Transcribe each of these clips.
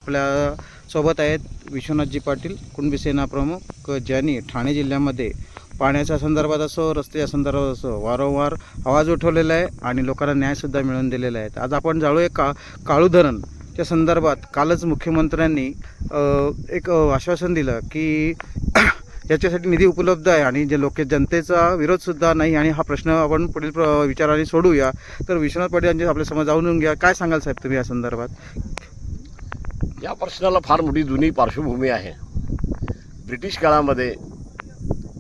आपल्या सोबत आहेत विश्वनाथजी पाटील, कुणबी सेना प्रमुख, ज्यांनी ठाणे जिल्ह्यामध्ये पाण्याच्या संदर्भात असो, रस्त्याच्या संदर्भात असो वारंवार आवाज उठवलेला आहे आणि लोकांना न्यायसुद्धा मिळवून दिलेला आहे. आज आपण जाळूया काळू धरणच्या संदर्भात. कालच मुख्यमंत्र्यांनी एक आश्वासन दिलं की याच्यासाठी निधी उपलब्ध आहे आणि जे जनतेचा विरोधसुद्धा नाही आणि हा प्रश्न आपण पुढील विचाराने सोडूया. तर विश्वनाथ पाटील यांच्या आपल्यासमोर जाऊन घ्या. काय सांगाल साहेब तुम्ही या संदर्भात? या प्रश्नाला फार मोठी जुनी पार्श्वभूमी आहे. ब्रिटिश काळामध्ये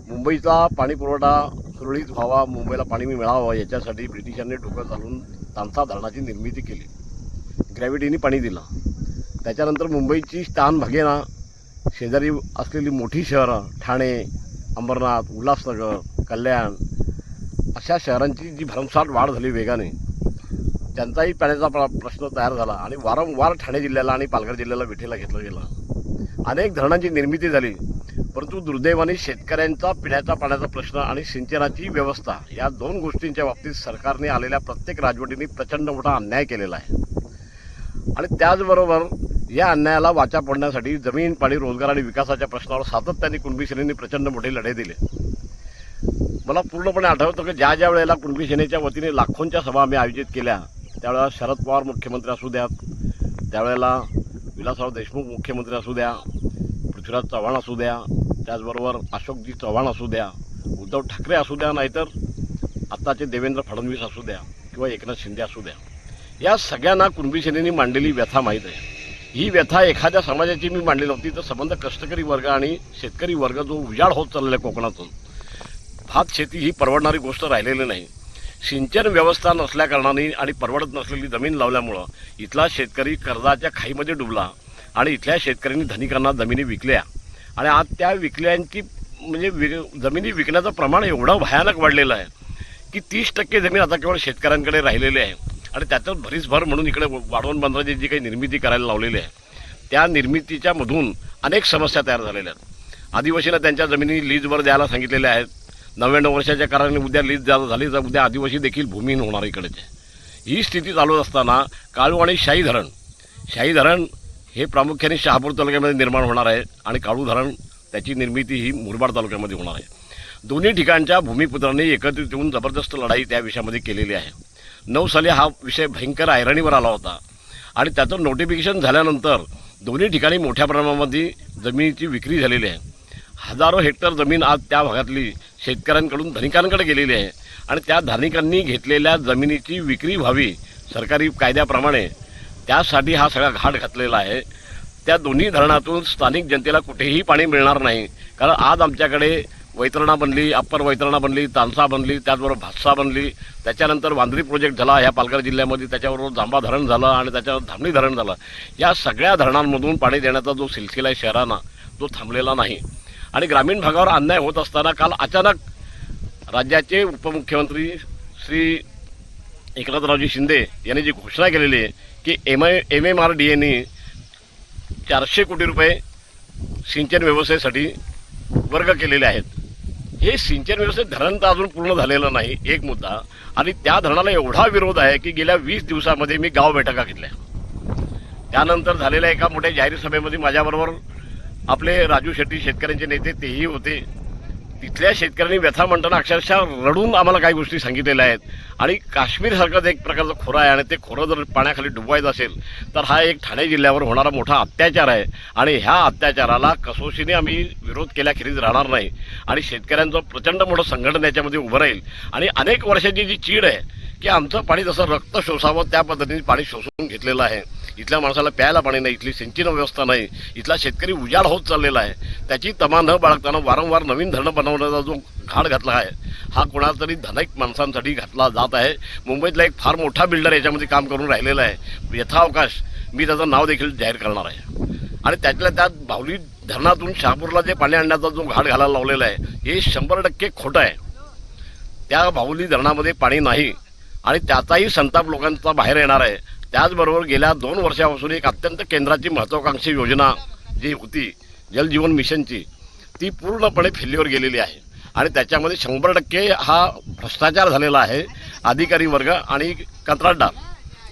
मुंबईचा पाणी पुरवठा सुरळीत व्हावा, मुंबईला पाणी मिळावं याच्यासाठी ब्रिटिशांनी डोकं चालून तांसा धरणाची निर्मिती केली. ग्रॅव्हिटीने पाणी दिलं. त्याच्यानंतर मुंबईची स्थान भागेना शेजारी असलेली मोठी शहरं ठाणे, अंबरनाथ, उल्हासनगर, कल्याण अशा शहरांची जी भरमसाठ वाढ झाली वेगाने, त्यांचाही पाण्याचा प्रश्न तयार झाला आणि वारंवार ठाणे जिल्ह्याला आणि पालघर जिल्ह्याला विठेला घेतलं गेलं. अनेक धरणांची निर्मिती झाली, परंतु दुर्दैवाने शेतकऱ्यांचा पिण्याच्या पाण्याचा प्रश्न आणि सिंचनाची व्यवस्था या दोन गोष्टींच्या बाबतीत सरकारने आलेल्या प्रत्येक राजवटीने प्रचंड मोठा अन्याय केलेला आहे. आणि त्याचबरोबर या अन्यायाला वाचा फोडण्यासाठी जमीन, पाणी, रोजगार आणि विकासाच्या प्रश्नावर सातत्याने कुणबी सेनेने प्रचंड मोठे लढे दिले. मला पूर्णपणे आठवतं की ज्या वेळेला कुणबी सेनेच्या वतीने लाखोंच्या सभा आम्ही आयोजित केल्या, त्यावेळेला शरद पवार मुख्यमंत्री असू द्यात, त्यावेळेला विलासराव देशमुख मुख्यमंत्री असू द्या, पृथ्वीराज चव्हाण असू द्या, त्याचबरोबर अशोकजी चव्हाण असू द्या, उद्धव ठाकरे असू द्या, नाहीतर आत्ताचे देवेंद्र फडणवीस असू द्या किंवा एकनाथ शिंदे असू द्या, या सगळ्यांना कुणबी सेनेने मांडलेली व्यथा माहीत आहे. ही व्यथा एखाद्या समाजाची मी मांडली नव्हती, तर संबंध कष्टकरी वर्ग आणि शेतकरी वर्ग जो उजाड होत चाललेला आहे कोकणातून, भात शेती ही परवडणारी गोष्ट राहिलेली नाही. सिंचन व्यवस्था नसल्याकारणाने आणि परवडत नसलेली जमीन लावल्यामुळं इथला शेतकरी कर्जाच्या खाईमध्ये डुबला आणि इथल्या शेतकऱ्यांनी धनिकांना जमिनी विकल्या आणि आज त्या विकल्यांची म्हणजे जमिनी विकण्याचं प्रमाण एवढं भयानक वाढलेलं आहे की 30% जमीन आता केवळ शेतकऱ्यांकडे राहिलेली आहे. आणि त्याच्यात भरीसभर म्हणून इकडे वाढवण बंदराची जी काही निर्मिती करायला लावलेली आहे, त्या निर्मितीच्या मधून अनेक समस्या तयार झालेल्या आहेत. आदिवासींना त्यांच्या जमिनी लीजवर द्यायला सांगितलेल्या आहेत. 99 वर्षाच्या कराराने उद्या लीज झाली तर उद्या आदिवासी देखील भूमिहीन होणार इकडेचे. ही स्थिती चालू असताना काळू आणि शाही धरण हे प्रामुख्याने शहापूर तालुक्यामध्ये निर्माण होणार आहे आणि काळू धरण त्याची निर्मिती ही मुरबाड तालुक्यामध्ये होणार आहे. दोन्ही ठिकाणच्या भूमिपुत्रांनी एकत्रित येऊन जबरदस्त लढाई त्या विषयामध्ये केलेली आहे. 9 साली हा विषय भयंकर ऐरणीवर आला होता आणि त्याचं नोटिफिकेशन झाल्यानंतर दोन्ही ठिकाणी मोठ्या प्रमाणामध्ये जमिनीची विक्री झालेली आहे. हजारो हेक्टर जमीन आज त्या भागातली शेतकऱ्यांकडून धनिकांकडे गेलेली आहे आणि त्या धनिकांनी घेतलेल्या जमिनीची विक्री व्हावी सरकारी कायद्याप्रमाणे, त्यासाठी हा सगळा घाट घातलेला आहे. त्या दोन्ही धरणातून स्थानिक जनतेला कुठेही पाणी मिळणार नाही. कारण आज आमच्याकडे वैतरणा बनली, अप्पर वैतरणा बनली, तानसा बनली, त्याचबरोबर भातसा बनली, त्याच्यानंतर वांद्री प्रोजेक्ट झाला ह्या पालघर जिल्ह्यामध्ये, त्याच्याबरोबर जांबा धरण झालं आणि त्याच्यावर धामणी धरण झालं. या सगळ्या धरणांमधून पाणी देण्याचा जो सिलसिला आहे शहरांना, तो थांबलेला नाही. आणि ग्रामीण भागावर अन्याय होत असताना काल अचानक राज्याचे उपमुख्यमंत्री श्री एकनाथरावजी शिंदे यांनी जी घोषणा केलेली आहे की MMRDAने 400 कोटी रुपये सिंचन व्यवस्थेसाठी वर्ग केलेले आहेत. हे सिंचन व्यवस्थेत धरण तर अजून पूर्ण झालेलं नाही, एक मुद्दा. आणि त्या धरणाला एवढा विरोध आहे की गेल्या 20 दिवसामध्ये मी गाव बैठका घेतल्या. त्यानंतर झालेल्या एका मोठ्या जाहीर सभेमध्ये माझ्याबरोबर आपले राजू शेट्टी शेतकऱ्यांचे नेते तेही होते. तिथल्या शेतकऱ्यांनी व्यथा म्हणताना अक्षरशः रडून आम्हाला काही गोष्टी सांगितलेल्या आहेत. आणि काश्मीरसारखंच एक प्रकारचं खोरं आहे आणि ते खोरं जर पाण्याखाली डुबवायचं असेल तर हा एक ठाणे जिल्ह्यावर होणारा मोठा अत्याचार आहे आणि ह्या अत्याचाराला कसोशीने आम्ही विरोध केल्याखेरीज राहणार नाही. आणि शेतकऱ्यांचं प्रचंड मोठं संघटन याच्यामध्ये उभं राहील. आणि अनेक वर्षाची जी चीड आहे की आमचं पाणी जसं रक्त शोषावं त्या पद्धतीने पाणी शोषून घेतलेलं आहे. इथल्या माणसाला प्यायला पाणी नाही, इथली सिंचन व्यवस्था नाही, इथला शेतकरी उजाड होत चाललेला आहे. त्याची तमा न बाळगताना वारंवार नवीन धरणं बनवण्याचा जो घाट घातला आहे हा कोणाला तरी धनिक माणसांसाठी घातला जात आहे. मुंबईतला एक फार मोठा बिल्डर याच्यामध्ये काम करून राहिलेला आहे. यथावकाश मी त्याचं नाव देखील जाहीर करणार आहे. आणि त्यातल्या त्यात भावली धरणातून शहापूरला जे पाणी आणण्याचा जो घाट घालायला लावलेला आहे हे 100% खोटं आहे. त्या भावली धरणामध्ये पाणी नाही आणि त्याचाही संताप लोकांचा बाहेर येणार आहे. त्याचबरोबर गेल्या 2 वर्षापासून एक अत्यंत केंद्राची महत्त्वाकांक्षी योजना जी होती जलजीवन मिशनची, ती पूर्णपणे फेल्युअर गेलेली आहे आणि त्याच्यामध्ये 100% हा भ्रष्टाचार झालेला आहे. अधिकारी वर्ग आणि कंत्राटदार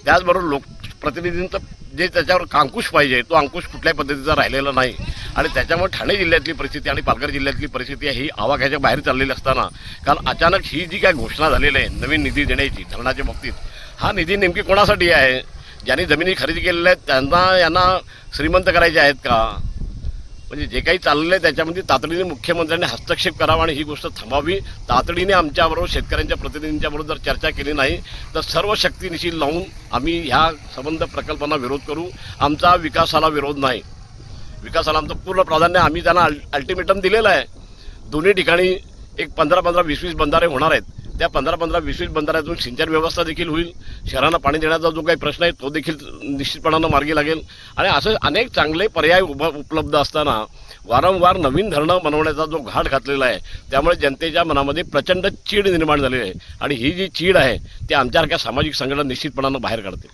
त्याचबरोबर लोकप्रतिनिधींचं जे त्याच्यावर अंकुश पाहिजे तो अंकुश कुठल्याही पद्धतीचा राहिलेला नाही आणि त्याच्यामुळे ठाणे जिल्ह्यातली परिस्थिती आणि पालघर जिल्ह्यातली परिस्थिती ही आवाक्याच्या बाहेर चाललेली असताना काल अचानक ही जी काय घोषणा झालेली आहे नवीन निधी देण्याची धरणाच्या बाबतीत, हा निधी नेमकी कोणासाठी आहे? ज्यांनी जमिनी खरेदी केलेल्या आहेत यांना श्रीमंत करायचे आहेत का? म्हणजे जे काही चाललेलं आहे त्याच्यामध्ये तातडीने मुख्यमंत्र्यांनी हस्तक्षेप करावा आणि ही गोष्ट थांबावी. तातडीने आमच्याबरोबर शेतकऱ्यांच्या प्रतिनिधींच्याबरोबर जर चर्चा केली नाही तर सर्व शक्तीनिशी लावून आम्ही ह्या संबंध प्रकल्पांना विरोध करू. आमचा विकासाला विरोध नाही, विकासाला आमचं पूर्ण प्राधान्य. आम्ही त्यांना अल्टिमेटम दिलेलं आहे. दोन्ही ठिकाणी एक 15-15, 20-20 बंधारे होणार आहेत. त्या 15-15, 20-20 बंधाऱ्यातून सिंचन व्यवस्था देखील होईल. शहरांना पाणी देण्याचा जो काही प्रश्न आहे तो देखील निश्चितपणानं मार्गी लागेल. आणि असं अनेक चांगले पर्याय उपलब्ध असताना वारंवार नवीन धरणं बनवण्याचा जो घाट घातलेला आहे त्यामुळे जनतेच्या मनामध्ये प्रचंड चीड निर्माण झालेली आहे आणि ही जी चीड आहे ती आमच्यासारख्या सामाजिक संघटना निश्चितपणानं बाहेर काढते.